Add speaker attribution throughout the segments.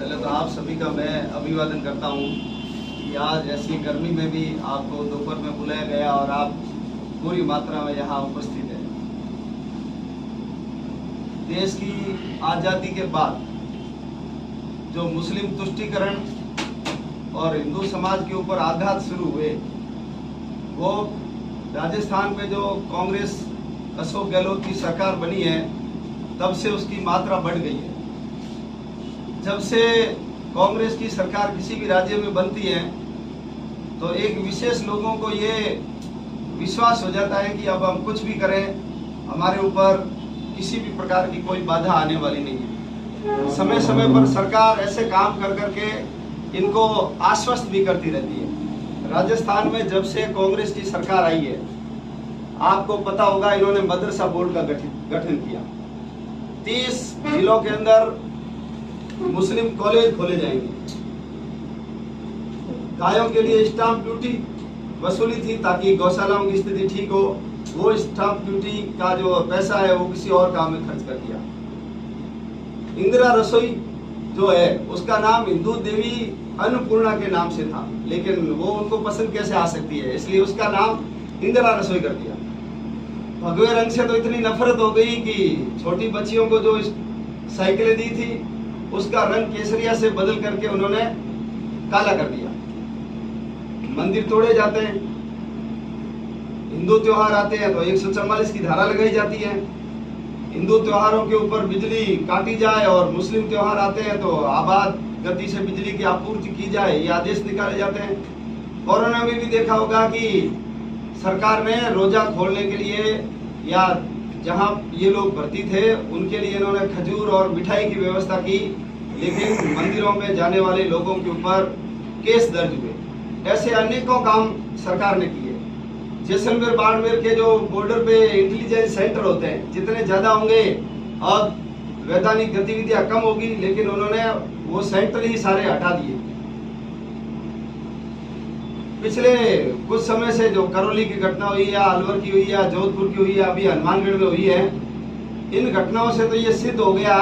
Speaker 1: पहले तो आप सभी का मैं अभिवादन करता हूँ कि आज ऐसी गर्मी में भी आपको दोपहर में बुलाया गया और आप पूरी मात्रा में यहाँ उपस्थित हैं। देश की आज़ादी के बाद जो मुस्लिम तुष्टीकरण और हिंदू समाज के ऊपर आघात शुरू हुए, वो राजस्थान में जो कांग्रेस अशोक गहलोत की सरकार बनी है तब से उसकी मात्रा बढ़ गई है। जब से कांग्रेस की सरकार किसी भी राज्य में बनती है तो एक विशेष लोगों को ये विश्वास हो जाता है कि अब हम कुछ भी करें हमारे ऊपर किसी भी प्रकार की कोई बाधा आने वाली नहीं है। समय समय पर सरकार ऐसे काम कर करके इनको आश्वस्त भी करती रहती है। राजस्थान में जब से कांग्रेस की सरकार आई है, आपको पता होगा, इन्होंने मदरसा बोर्ड का गठन किया। 30 जिलों के अंदर मुस्लिम कॉलेज खोले जाएंगे। गायों के लिए स्टाम्प ड्यूटी वसूली थी ताकि गौशालाओं की स्थिति ठीक हो। वो स्टाम्प ड्यूटी का जो पैसा है वो किसी और काम में खर्च कर दिया। इंदिरा रसोई जो है उसका नाम हिंदू देवी अन्नपूर्णा के नाम से था, लेकिन वो उनको पसंद कैसे आ सकती है, इसलिए उसका नाम इंदिरा रसोई कर दिया। भगवे रंग से तो इतनी नफरत हो गई कि छोटी बच्चियों को जो साइकिलें दी थी उसका रंग केसरिया से बदल करके उन्होंने काला कर दिया। मंदिर तोड़े जाते हैं, हिंदू त्योहार आते हैं तो 144 की धारा लगाई जाती है। हिंदू त्योहारों के ऊपर बिजली काटी जाए और मुस्लिम त्योहार आते हैं तो आबाद गति से बिजली की आपूर्ति की जाए, ये आदेश निकाले जाते हैं। कोरोना में भी देखा होगा कि सरकार ने रोजा खोलने के लिए या जहां ये लोग भर्ती थे उनके लिए इन्होंने खजूर और मिठाई की व्यवस्था की, लेकिन मंदिरों में जाने वाले लोगों के ऊपर केस दर्ज हुए। ऐसे अनेकों काम सरकार ने किए। जैसलमेर बाड़मेर के जो बॉर्डर पे इंटेलिजेंस सेंटर होते हैं, जितने ज्यादा होंगे और वैधानिक गतिविधियां कम होगी, लेकिन उन्होंने वो सेंटर ही सारे हटा दिए। पिछले कुछ समय से जो करौली की घटना हुई है, अलवर की हुई है, जोधपुर की हुई है, अभी हनुमानगढ़ में हुई है, इन घटनाओं से तो ये सिद्ध हो गया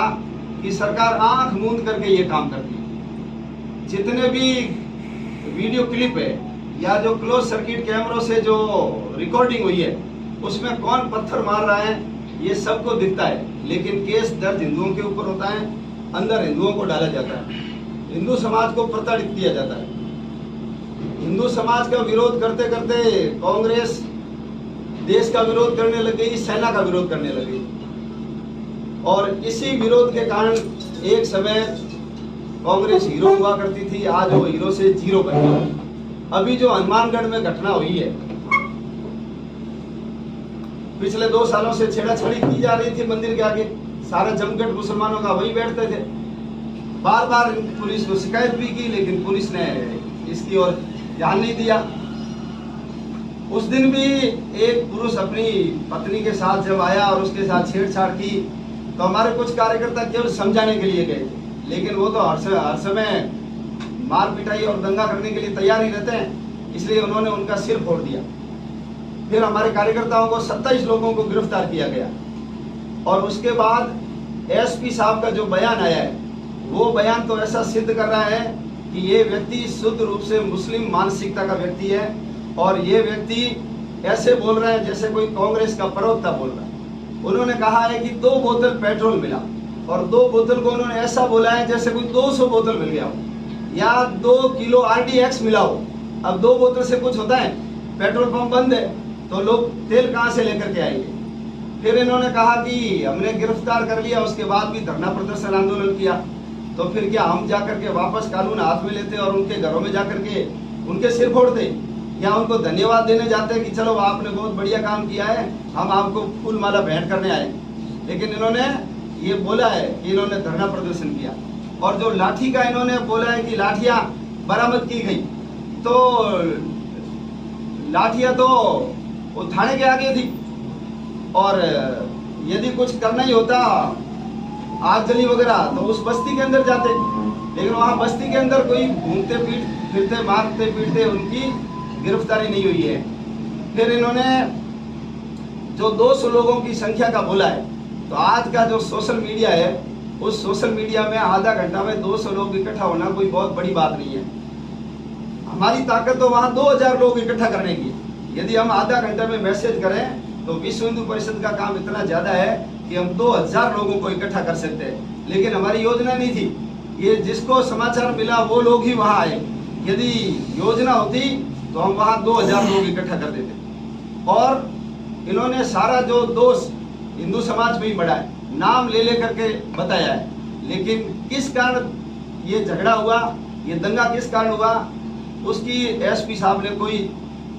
Speaker 1: कि सरकार आंख मूंद करके ये काम करती है। जितने भी वीडियो क्लिप है या जो क्लोज सर्किट कैमरों से जो रिकॉर्डिंग हुई है उसमें कौन पत्थर मार रहा है ये सबको दिखता है, लेकिन केस दर्ज हिंदुओं के ऊपर होता है, अंदर हिंदुओं को डाला जाता है, हिंदू समाज को प्रताड़ित किया जाता है। हिंदू समाज का विरोध करते करते कांग्रेस देश का विरोध करने लग गई, सेना का विरोध करने लग गई, और इसी विरोध के कारण एक समय कांग्रेस हीरो हुआ करती थी, आज वो हीरो से जीरो बन गई। अभी जो हनुमानगढ़ में घटना हुई है, पिछले 2 सालों से छेड़ाछेड़ी की जा रही थी मंदिर के आगे, सारा जमघट मुसलमानों का वही बैठते थे। बार बार पुलिस को शिकायत भी की, लेकिन पुलिस ने इसकी ओर ध्यान नहीं दिया। उस दिन भी एक पुरुष अपनी पत्नी के साथ जब आया और उसके साथ छेड़छाड़ की तो हमारे कुछ कार्यकर्ता केवल समझाने के लिए गए थे, लेकिन वो तो हर समय मार पिटाई और दंगा करने के लिए तैयार ही रहते हैं, इसलिए उन्होंने उनका सिर फोड़ दिया। फिर हमारे कार्यकर्ताओं को 27 लोगों को गिरफ्तार किया गया, और उसके बाद एसपी साहब का जो बयान आया है वो बयान तो ऐसा सिद्ध कर रहा है कि ये व्यक्ति शुद्ध रूप से मुस्लिम मानसिकता का व्यक्ति है, और ये व्यक्ति ऐसे बोल रहे हैं जैसे कोई कांग्रेस का प्रवक्ता बोल रहा है। उन्होंने कहा है कि 2 बोतल पेट्रोल मिला, और 2 बोतल को उन्होंने ऐसा बोला है जैसे कोई 200 बोतल मिल गया हो, या 2 किलो RDX मिला हो। अब 2 बोतल से कुछ होता है? पेट्रोल पंप बंद है तो लोग तेल कहाँ से लेकर के आएंगे? फिर इन्होंने कहा कि हमने गिरफ्तार कर लिया, उसके बाद भी धरना प्रदर्शन आंदोलन किया, तो फिर क्या हम जाकर के वापस कानून हाथ में लेते और उनके घरों में जाकर के उनके सिर फोड़ते, या उनको धन्यवाद देने जाते कि चलो आपने बहुत बढ़िया काम किया है, हम आपको फूल माला भेंट करने आए? लेकिन इन्होंने ये बोला है कि इन्होंने धरना प्रदर्शन किया, और जो लाठी का इन्होंने बोला है कि लाठियां बरामद की गई, तो लाठियां तो वो थाने के आगे थी, और यदि कुछ करना ही होता आगजनी वगैरह तो उस बस्ती के अंदर जाते, लेकिन वहां बस्ती के अंदर कोई घूमते फिरते मारते पीटते उनकी गिरफ्तारी नहीं हुई है। फिर इन्होंने जो 200 लोगों की संख्या का बोला है, तो आज का जो सोशल मीडिया है उस सोशल मीडिया में आधा घंटा में 200 लोग इकट्ठा होना कोई बहुत बड़ी बात नहीं है। हमारी ताकत तो वहाँ 2000 लोग इकट्ठा करने की। यदि हम आधा घंटा में मैसेज करें तो विश्व हिंदू परिषद का काम इतना ज्यादा है कि हम 2000 लोगों को इकट्ठा कर सकते हैं, लेकिन हमारी योजना नहीं थी। ये जिसको समाचार मिला वो लोग ही वहाँ आए। यदि योजना होती तो हम वहाँ 2000 लोग इकट्ठा कर देते। और इन्होंने सारा जो दोष हिंदू समाज में ही बढ़ा है, नाम ले करके बताया है, लेकिन किस कारण ये झगड़ा हुआ, ये दंगा किस कारण हुआ, उसकी एसपी साहब ने कोई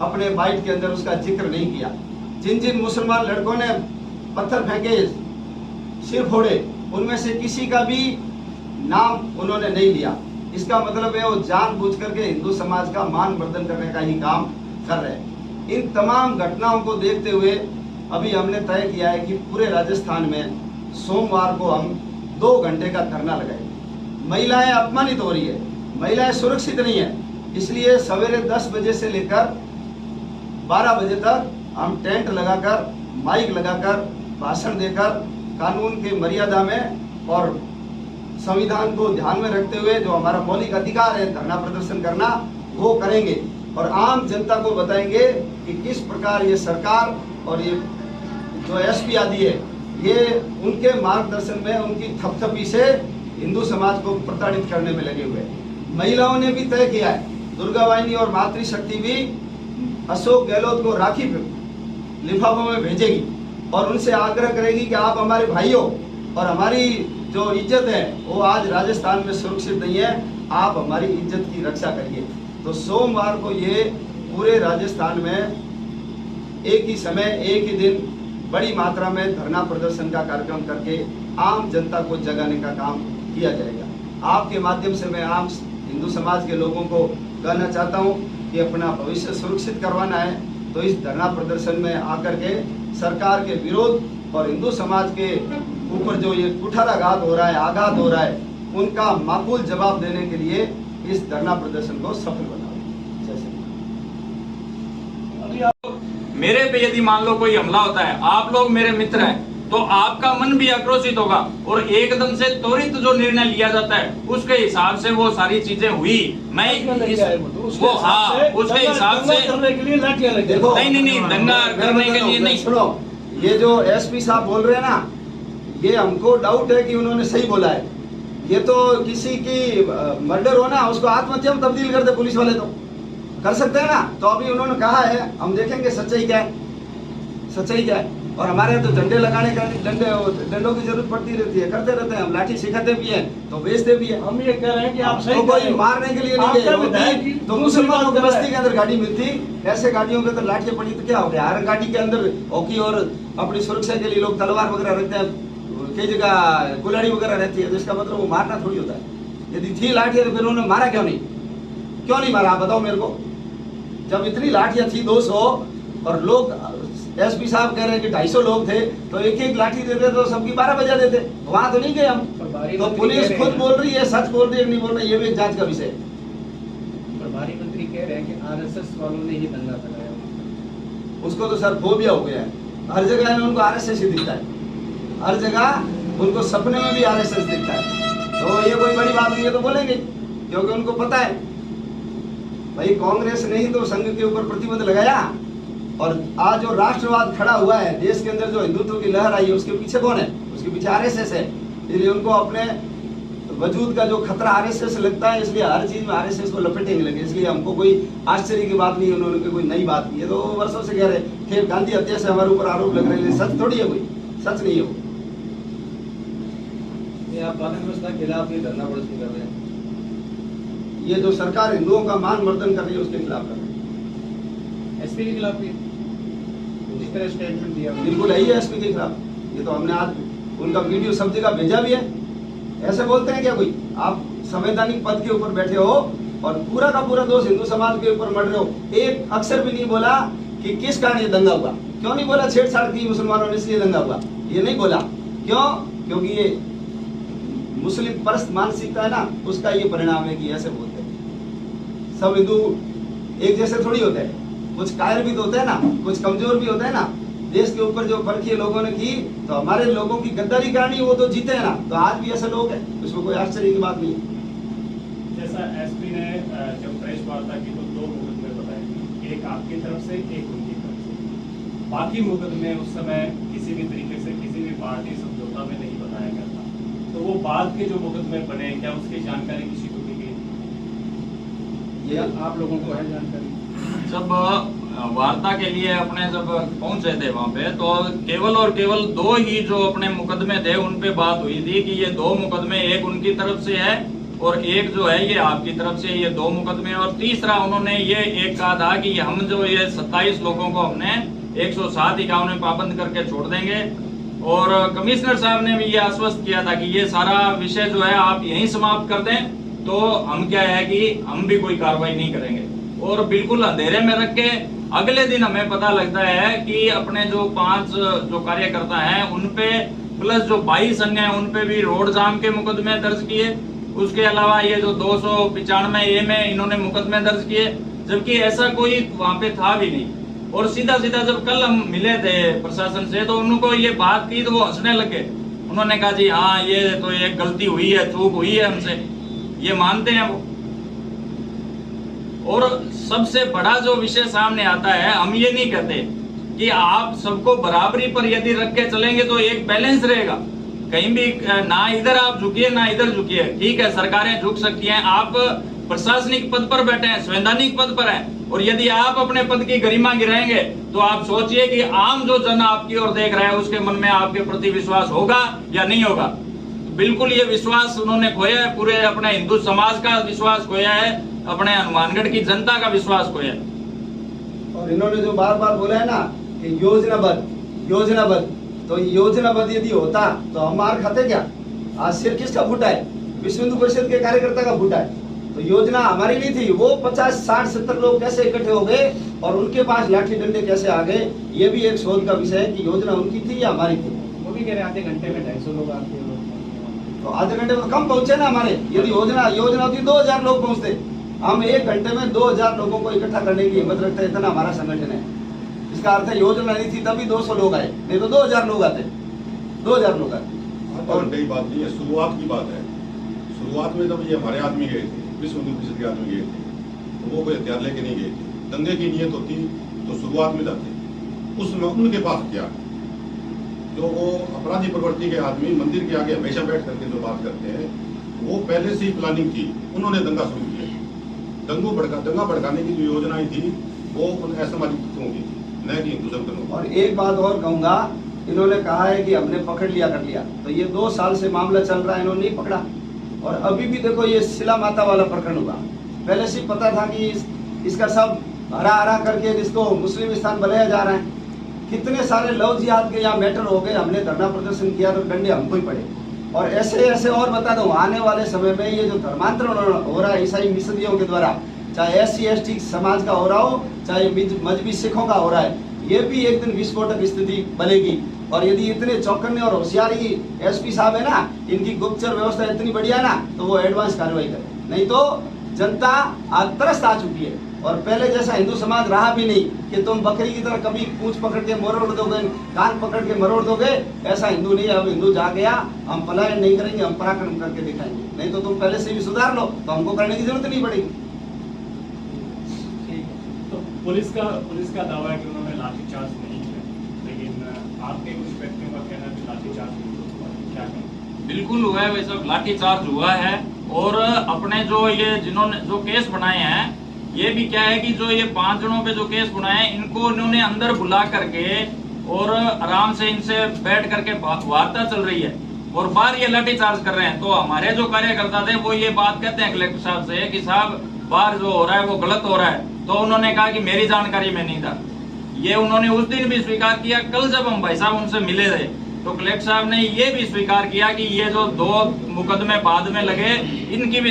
Speaker 1: अपने बाइट के अंदर उसका जिक्र नहीं किया। जिन जिन मुसलमान लड़कों ने पत्थर फेंके, सिर फोड़े, उनमें से किसी का भी नाम उन्होंने नहीं लिया। इसका मतलब है वो जानबूझ करके हिंदू समाज का मान वर्धन करने का ही काम कर रहे हैं। इन तमाम घटनाओं को देखते हुए अभी हमने तय किया है कि पूरे राजस्थान में सोमवार को हम 2 घंटे का धरना लगाएंगे। महिलाएं अपमानित हो रही है, महिलाएं सुरक्षित नहीं है, इसलिए सवेरे 10 बजे से लेकर 12 बजे तक हम टेंट लगाकर, माइक लगाकर, भाषण देकर कानून के मर्यादा में और संविधान को ध्यान में रखते हुए जो हमारा मौलिक अधिकार है धरना प्रदर्शन करना, वो करेंगे और आम जनता को बताएंगे कि किस प्रकार ये सरकार और ये जो एसपी आदि है, ये उनके मार्गदर्शन में, उनकी थपथपी से हिंदू समाज को प्रताड़ित करने में लगे हुए। महिलाओं ने भी तय किया है, दुर्गा वाहिनी और मातृशक्ति भी अशोक गहलोत को राखी लिफाफों में भेजेगी और उनसे आग्रह करेगी कि आप हमारे भाइयों और हमारी जो इज्जत है वो आज राजस्थान में सुरक्षित नहीं है, आप हमारी इज्जत की रक्षा करिए। तो सोमवार को ये पूरे राजस्थान में एक ही समय, एक ही दिन बड़ी मात्रा में धरना प्रदर्शन का कार्यक्रम करके आम जनता को जगाने का काम किया जाएगा। आपके माध्यम से मैं आम हिंदू समाज के लोगों को कहना चाहता हूँ कि अपना भविष्य सुरक्षित करवाना है तो इस धरना प्रदर्शन में आकर के सरकार के विरोध और हिंदू समाज के ऊपर जो ये कुठाराघात हो रहा है, आघात हो रहा है, उनका माकूल जवाब देने के लिए इस धरना प्रदर्शन को सफल बनाओ।
Speaker 2: मेरे पे यदि मान लो कोई हमला होता है, आप लोग मेरे मित्र हैं, तो आपका मन भी आक्रोशित होगा और एकदम से त्वरित जो निर्णय लिया जाता है उसके हिसाब से वो सारी चीजें हुई। मैं वो हाँ उसके हिसाब से
Speaker 3: करने के लिए लाठियां लगी।
Speaker 2: नहीं दंगा करने के लिए नहीं।
Speaker 1: सुनो, ये जो एसपी साहब बोल रहे हैं ना, ये हमको डाउट है कि उन्होंने सही बोला है। ये तो किसी की मर्डर हो ना, उसको आत्महत्या में तब्दील कर दे पुलिस वाले, तो कर सकते हैं ना। तो अभी उन्होंने कहा है, हम देखेंगे सच्चाई क्या है, सच्चाई क्या है। और हमारे यहाँ तो डंडे लगाने का डंडों की जरूरत पड़ती रहती है, करते रहते हैं हम, लाठी सिखाते भी हैं तो बेचते भी हैं।
Speaker 3: हम ये कह रहे हैं कि आप सही
Speaker 1: तो कोई मारने के लिए नहीं गए, तो मुसलमानों की बस्ती के अंदर गाड़ी मिलती, ऐसे गाड़ियों के अंदर लाठियां पड़ी तो क्या हो गया। हर गाड़ी के अंदर हॉकी और अपनी सुरक्षा के लिए लोग तलवार वगैरह रखते हैं, कई जगह कुल्हाड़ी वगैरह रहती है, तो इसका मतलब वो मारना थोड़ी होता है। यदि थी लाठियां तो फिर उन्होंने मारा क्यों नहीं मारा, आप बताओ मेरे को। जब इतनी लाठियां थी 200 और लोग, एसपी साहब कह रहे हैं कि 250 लोग थे, तो एक एक लाठी देते तो सबकी 12 बजा देते। वहां तो नहीं गए हम। तो पुलिस खुद बोल रही है, सच बोल रही है नहीं बोल रही है, ये भी एक जांच का विषय है।
Speaker 3: प्रभारी मंत्री कह रहे हैं कि आरएसएस वालों ने ही दंगा कराया।
Speaker 1: उसको तो सर फोबिया हो गया है, हर जगह में उनको आरएसएस ही दिखता है, हर जगह उनको सपने में भी आरएसएस दिखता है। तो ये कोई बड़ी बात नहीं है तो बोलेंगे, क्योंकि उनको पता है भाई कांग्रेस ने ही तो संघ के ऊपर प्रतिबंध लगाया। और आज जो राष्ट्रवाद खड़ा हुआ है देश के अंदर, जो हिंदुत्व की लहर आई है, उसके पीछे कौन है? उसके पीछे आरएसएस है। इसलिए उनको अपने वजूद का जो खतरा आरएसएस लगता है, इसलिए हर चीज में आरएसएस को लपेटेंगे लगे। इसलिए हमको कोई आश्चर्य की बात नहीं, उन्होंने कोई नई बात की है। तो वर्षों से कह रहे फिर गांधी हत्या से हमारे ऊपर आरोप लग रहे हैं, सच थोड़ी है, कोई सच नहीं है वो।
Speaker 3: आप कानून व्यवस्था के खिलाफ ये धरना प्रदर्शन कर रहे हैं,
Speaker 1: ये जो सरकार हिंदुओं का मान वर्धन कर रही है उसके खिलाफ कर रहे हैं।
Speaker 3: एसपी के खिलाफ भी जिस तरह स्टेटमेंट दिया
Speaker 1: बिल्कुल है एसपी के खिलाफ। ये तो हमने आज उनका वीडियो सब जगह भेजा भी है। ऐसे बोलते हैं क्या कोई? आप संवैधानिक पद के ऊपर बैठे हो और पूरा का पूरा दोष हिंदू समाज के ऊपर मर रहे हो। एक अक्षर भी नहीं बोला कि किस कारण ये दंगा हुआ। क्यों नहीं बोला? छेड़छाड़ की मुसलमानों ने इसलिए दंगा हुआ, ये नहीं बोला। क्यों? क्योंकि ये मुस्लिम परस्त मानसिकता है ना, उसका ये परिणाम है कि ऐसे बोलते हैं। सब हिंदू एक जैसे थोड़ी होते हैं, कुछ कायर भी तो होते हैं ना, कुछ कमजोर भी होते हैं ना। देश के ऊपर जो परखी लोगों ने की, तो हमारे लोगों की गद्दारी करानी, वो तो जीते हैं ना। तो आज भी ऐसे लोग हैं, उसमें कोई आश्चर्य की बात नहीं है।
Speaker 4: जैसा एसपी ने जब प्रेस वार्ता की तो 2 मुकदमे बताए, एक आपकी तरफ से, एक उनकी तरफ से। बाकी मुकदमे उस समय किसी भी तरीके से किसी भी पार्टी समझौता में नहीं बताया गया था, तो वो बाद के जो मुकदमे बने, क्या उसकी जानकारी किसी को दी गई?
Speaker 3: ये आप लोगों को है जानकारी?
Speaker 2: जब वार्ता के लिए अपने जब पहुंचे थे वहां पे, तो केवल और केवल 2 ही जो अपने मुकदमे थे उन पे बात हुई थी कि ये 2 मुकदमे, एक उनकी तरफ से है और एक जो है ये आपकी तरफ से, ये 2 मुकदमे। और तीसरा उन्होंने ये एक कहा था कि हम जो ये 27 लोगों को हमने 107 इकाओं में पाबंद करके छोड़ देंगे। और कमिश्नर साहब ने भी ये आश्वस्त किया था कि ये सारा विषय जो है आप यहीं समाप्त कर दें, तो हम क्या है कि हम भी कोई कार्रवाई नहीं करेंगे। और बिल्कुल अंधेरे में रख के अगले दिन हमें पता लगता है कि अपने जो 5 जो कार्यकर्ता हैं उन पे प्लस जो 22 अन्य हैं उन पे भी रोड जाम के मुकदमे दर्ज किए। उसके अलावा ये जो 295 ए में इन्होंने मुकदमे दर्ज किए, जबकि ऐसा कोई वहां पे था भी नहीं। और सीधा सीधा जब कल हम मिले थे प्रशासन से, तो उनको ये बात की तो वो हंसने लगे। उन्होंने कहा जी हाँ, ये तो एक गलती हुई है, चूक हुई है हमसे, ये मानते हैं वो। और सबसे बड़ा जो विषय सामने आता है, हम ये नहीं कहते कि आप सबको बराबरी पर यदि रख के चलेंगे तो एक बैलेंस रहेगा, कहीं भी ना इधर आप झुकिए ना इधर झुकिए। ठीक है, सरकारें झुक सकती हैं, आप प्रशासनिक पद पर बैठे हैं, संवैधानिक पद पर हैं, और यदि आप अपने पद की गरिमा गिराएंगे तो आप सोचिए कि आम जो जन आपकी ओर देख रहा है उसके मन में आपके प्रति विश्वास होगा या नहीं होगा। बिल्कुल ये विश्वास उन्होंने खोया है, पूरे अपने हिंदू समाज का विश्वास खोया है, अपने हनुमानगढ़ की जनता का विश्वास खोया है।
Speaker 1: और इन्होंने जो बार बार बोला है ना कि योजनाबद्ध, तो योजनाबद्ध यदि होता तो हम मार खाते क्या? आज सिर किसका फूटा है? विश्व हिंदू परिषद के कार्यकर्ता का फूटा है। तो योजना हमारी नहीं थी, वो 50, 60, 70 लोग कैसे इकट्ठे हो गए और उनके पास लाठी डंडे कैसे आ गए, ये भी एक शोध का विषय है कि योजना उनकी थी या हमारी थी।
Speaker 3: वो भी कह रहे आधे घंटे में 250 लोग आते हैं।
Speaker 1: तो आधे घंटे में कम पहुंचे ना हमारे। यदि योजना होती 2000 लोग पहुंचते, हम 1 घंटे में 2000 लोगों को इकट्ठा करने की हिम्मत रखते, इतना हमारा संगठन है। इसका अर्थ है योजना नहीं थी तभी 200 लोग आए, नहीं तो 2000 लोग आते, 2000 लोग आते।
Speaker 5: और नई बात नहीं है, शुरुआत की बात है। शुरुआत में जब ये हमारे आदमी गए थे, विश्व हिंदू परिषद के आदमी गए थे, तो वो कोई हथियार लेके नहीं गए थे। दंगे की नीयत होती तो शुरुआत में जाते, उसमें उनके पास हथियार। जो वो अपराधी प्रवृत्ति के आदमी मंदिर के आगे हमेशा बैठ करके जो बात करते हैं, वो पहले से ही प्लानिंग थी, उन्होंने दंगा शुरू किया। दंगा भड़काने की जो योजनाएं थी वो उन असामाजिक तत्वों की थी, न कि हिंदू संगठनों।
Speaker 1: और एक बात और कहूंगा, इन्होंने कहा है कि हमने पकड़ लिया कर लिया, तो ये 2 साल से मामला चल रहा है, इन्होंने नहीं पकड़ा। और अभी भी देखो ये शिला माता वाला प्रकरण हुआ, पहले से पता था कि इसका सब हरा हरा करके इसको मुस्लिम स्थान बनाया जा रहा है। कितने सारे लव जिहाद के यहाँ मैटर हो गए, हमने धरना प्रदर्शन किया तो डंडे हमको ही पड़े। और ऐसे और बता दो, आने वाले समय में ये जो धर्मांतरण हो रहा है ईसाई मिशनरियों के द्वारा, चाहे SC ST समाज का हो रहा हो, चाहे मजहबी सिखों का हो रहा है, ये भी एक दिन विस्फोटक स्थिति बनेगी। और यदि इतने चौकन्ने और होशियारी SP साहब है ना, इनकी गुप्तचर व्यवस्था इतनी बढ़िया है ना, तो वो एडवांस कार्रवाई करे। नहीं तो जनता आज त्रस्त आ चुकी है, और पहले जैसा हिंदू समाज रहा भी नहीं कि तुम बकरी की तरह कभी पूंछ पकड़ के मरोड़ दोगे, कान पकड़ के मरोड़ दोगे। ऐसा हिंदू नहीं है। अब हिंदू जा गया, हम पलायन नहीं करेंगे, हम पराक्रम करके दिखाएंगे। नहीं तो तुम पहले से भी सुधार लो, तो हमको करने की जरूरत नहीं पड़ेगी।
Speaker 4: तो पुलिस का दावा है कि उन्होंने लाठीचार्ज नहीं किया, लेकिन आपके कुछ व्यक्तियों का कहना है कि लाठीचार्ज नहीं हुआ, क्या कहें?
Speaker 2: बिल्कुल हुआ है, वैसा लाठीचार्ज हुआ है। और अपने जो ये जिन्होंने जो केस बनाए हैं, ये भी क्या है कि जो ये 5 जनों पे जो केस बनाए हैं, इनको इन्होंने अंदर बुला करके और आराम से इनसे बैठ करके वार्ता चल रही है, और बाहर ये लाठीचार्ज कर रहे हैं। तो हमारे जो कार्यकर्ता थे वो ये बात कहते हैं कलेक्टर साहब से कि साहब बाहर जो हो रहा है वो गलत हो रहा है। तो उन्होंने कहा कि मेरी जानकारी में नहीं था। ये उन्होंने उस दिन भी स्वीकार किया। कल जब हम भाई साहब उनसे मिले थे तो कलेक्टर साहब ने ये भी स्वीकार किया कि ये जो 2 मुकदमे बाद में लगे, इनकी भी